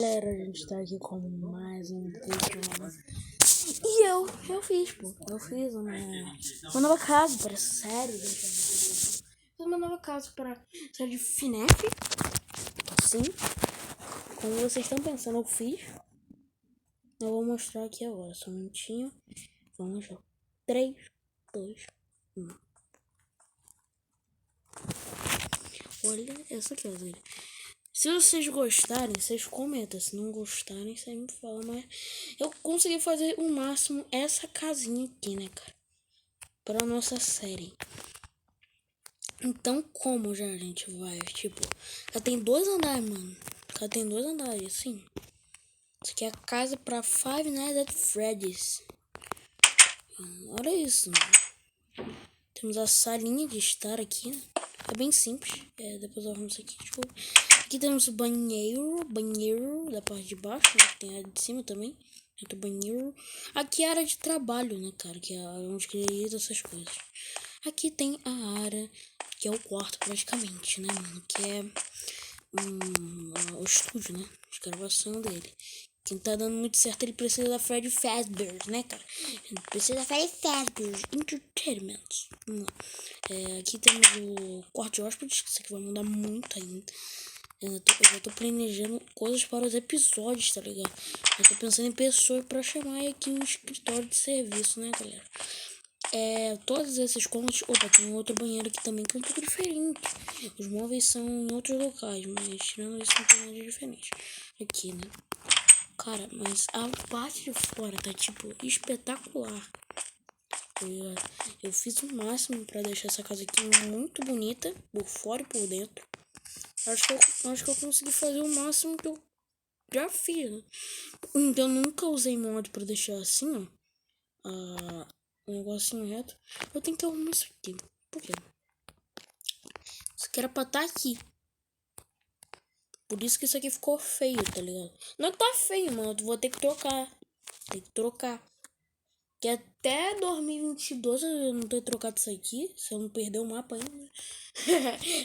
Galera, a gente tá aqui com mais um vídeo, mano. E eu fiz, pô. Eu fiz uma nova casa para série. Fiz uma nova casa para série de FNAF. Assim, como vocês estão pensando, eu fiz. Eu vou mostrar aqui agora, só um minutinho. Vamos lá. 3, 2, 1. Olha essa casa, galera. Se vocês gostarem, vocês comentam. Se não gostarem, vocês me falam. Mas eu consegui fazer o máximo essa casinha aqui, né, cara? Pra nossa série. Então, como já a gente vai? Tipo, já tem 2 andares, mano. Já tem 2 andares, assim. Isso aqui é a casa pra Five Nights at Freddy's. Olha isso, mano. Temos a salinha de estar aqui, né? É bem simples. Depois eu arrumo isso aqui, tipo. Aqui temos o banheiro da parte de baixo, né? Tem a de cima também. Outro banheiro. Aqui é a área de trabalho, né, cara? Que é onde cria essas coisas. Aqui tem a área que é o quarto, praticamente, né, mano? Que é o estúdio, né? De gravação dele. Quem tá dando muito certo, ele precisa da Freddy Fazbear, né, cara? Ele precisa da Freddy Fazbear Entertainment. Aqui temos o quarto de hóspedes, que isso aqui vai mudar muito ainda. Eu já tô planejando coisas para os episódios, tá ligado? Eu tô pensando em pessoas pra chamar aqui um escritório de serviço, né, galera? Todos esses cômodos. Opa, tem um outro banheiro aqui também que é um pouco diferente. Os móveis são em outros locais, mas tirando isso não tem nada de diferente. Aqui, né? Cara, mas a parte de fora tá tipo espetacular. Eu fiz o máximo pra deixar essa casa aqui muito bonita, por fora e por dentro. Acho que eu consegui fazer o máximo que eu já fiz, né? Então eu nunca usei mod pra deixar assim, ó. Um negocinho reto. Eu tenho que arrumar isso aqui. Por quê? Isso aqui era pra estar aqui. Por isso que isso aqui ficou feio, tá ligado? Não tá feio, mano. Eu vou ter que trocar. Tem que trocar. Que até 2022 eu não ter trocado isso aqui. Se eu não perder o mapa ainda.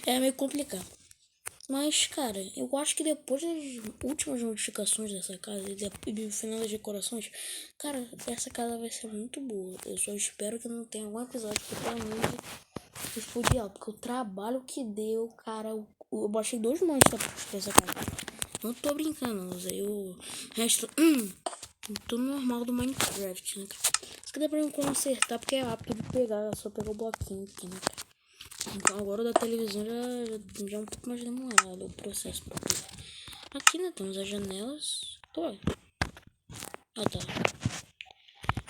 É meio complicado. Mas, cara, eu acho que depois das últimas modificações dessa casa e do final das decorações, cara, essa casa vai ser muito boa. Eu só espero que não tenha algum episódio que realmente explodir ela, porque o trabalho que deu, cara, eu baixei 2 monstros pra essa casa. Não tô brincando, eu usei o resto tudo normal do Minecraft, né, cara? Isso que dá pra eu consertar, porque é rápido de pegar, só pegar o bloquinho aqui, né, cara? Então agora o da televisão já é um pouco mais demorado o processo pra pegar. Aqui, né, temos as janelas. Ué. Ah, tá.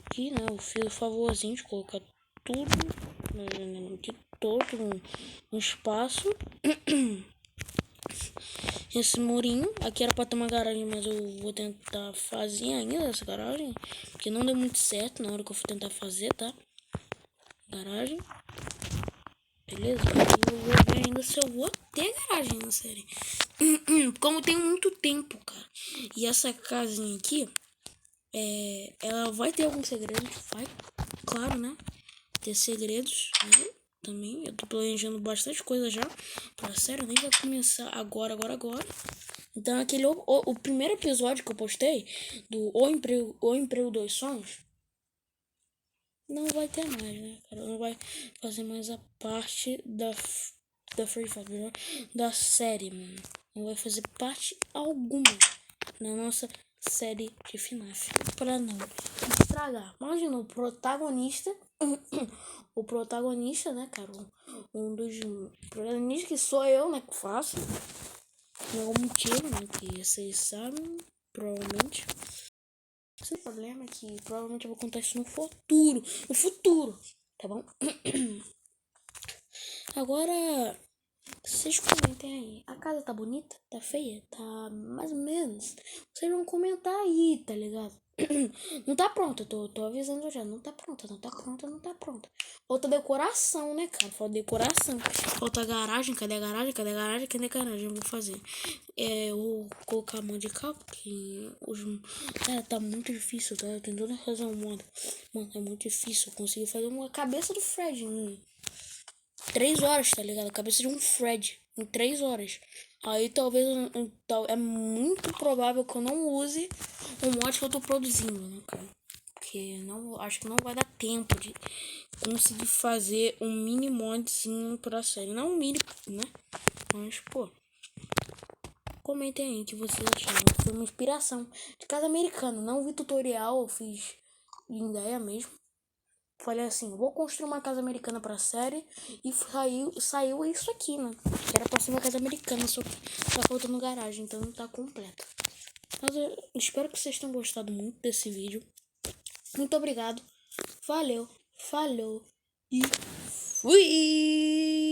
Aqui, né, eu fiz o favorzinho de colocar tudo na janela aqui, todo um espaço. Esse murinho, aqui era pra ter uma garagem, mas eu vou tentar fazer ainda essa garagem, porque não deu muito certo na hora que eu fui tentar fazer, tá? Garagem. Beleza? E eu vou ver ainda se eu vou ter garagem na série. Como tem muito tempo, cara. E essa casinha aqui, ela vai ter alguns segredos, vai, claro, né? Ter segredos, né? Também, eu tô planejando bastante coisa já pra série, nem vai começar agora. Então aquele o primeiro episódio que eu postei do O Emprego dos Sonhos não vai ter mais, né, cara? Não vai fazer mais a parte da Free Fire, da série, mano. Não vai fazer parte alguma na nossa série de FNAF. Pra não estragar. Imagina o protagonista. O protagonista, né, cara? Um dos protagonistas que sou eu, né, que faço. Por algum motivo, né, que vocês sabem, provavelmente. O problema é que provavelmente eu vou contar isso no futuro. No futuro, tá bom? Agora, vocês comentem aí. A casa tá bonita? Tá feia? Tá mais ou menos? Vocês vão comentar aí, tá ligado? Não tá pronta, tô avisando já. Não tá pronta. Falta decoração, né, cara? Falta decoração. Falta garagem. Cadê a garagem? Eu vou fazer. Eu vou colocar a mão de cá, porque cara, tá muito difícil, tá? Eu tentando fazer um modo. Mano, é muito difícil. Eu consegui fazer uma cabeça do Fred. 3 horas, tá ligado? A cabeça de um Fred em 3 horas. Aí talvez é muito provável que eu não use o mod que eu tô produzindo, né, cara? Porque não, acho que não vai dar tempo de conseguir fazer um mini modzinho pra série. Não um mini, né? Mas, pô, comentem aí o que vocês acharam. Foi uma inspiração de casa americana. Não vi tutorial, eu fiz de ideia mesmo. Falei assim, vou construir uma casa americana pra série. E saiu isso aqui, né? Que era pra ser uma casa americana, só que tá faltando garagem, então não tá completa. Mas eu espero que vocês tenham gostado muito desse vídeo. Muito obrigado. Valeu, falou e fui!